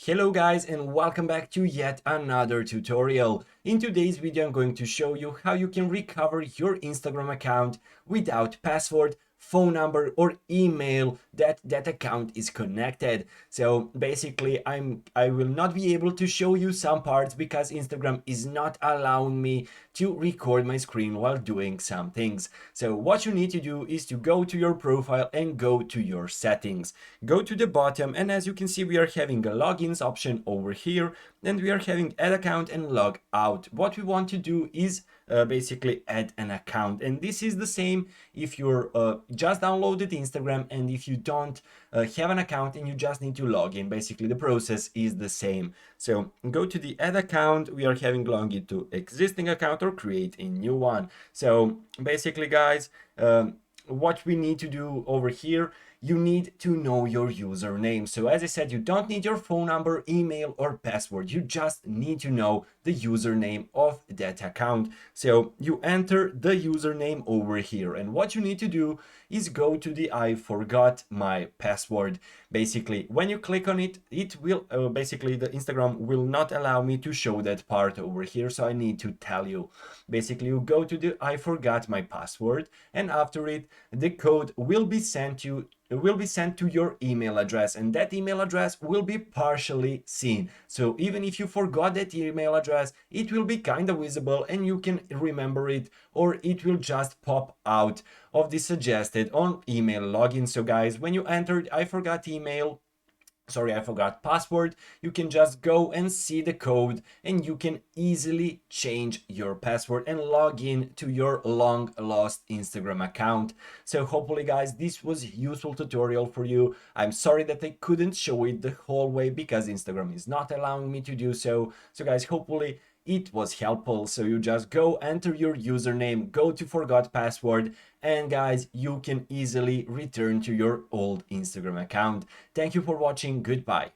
Hello guys and welcome back to yet another tutorial. In today's video I'm going to show you how you can recover your Instagram account without password, phone number or email that account is connected. So basically I will not be able to show you some parts because Instagram is not allowing me to record my screen while doing some things. So what you need to do is to go to your profile and go to your settings. Go to the bottom and as you can see we are having a logins option over here and we are having add account and log out. What we want to do is basically add an account, and this is the same if you're just downloaded Instagram and if you don't have an account and you just need to log in. Basically the process is the same. So go to the add account, we are having login to existing account or create a new one. So basically guys, what we need to do over here, you need to know your username. So as I said, you don't need your phone number, email or password. You just need to know the username of that account. So you enter the username over here, and what you need to do is go to the I forgot my password. Basically when you click on it, it will basically the Instagram will not allow me to show that part over here, so I need to tell you. Basically you go to the I forgot my password, and after it the code will be sent to your email address, and that email address will be partially seen. So even if you forgot that email address, it will be kind of visible and you can remember it, or it will just pop out of the suggested on email login. So guys, when you entered I forgot password, you can just go and see the code and you can easily change your password and log in to your long lost Instagram account. So hopefully guys this was a useful tutorial for you. I'm sorry that I couldn't show it the whole way because Instagram is not allowing me to do so. So guys, hopefully it was helpful. So you just go enter your username, go to forgot password, and guys you can easily return to your old Instagram account. Thank you for watching. Goodbye.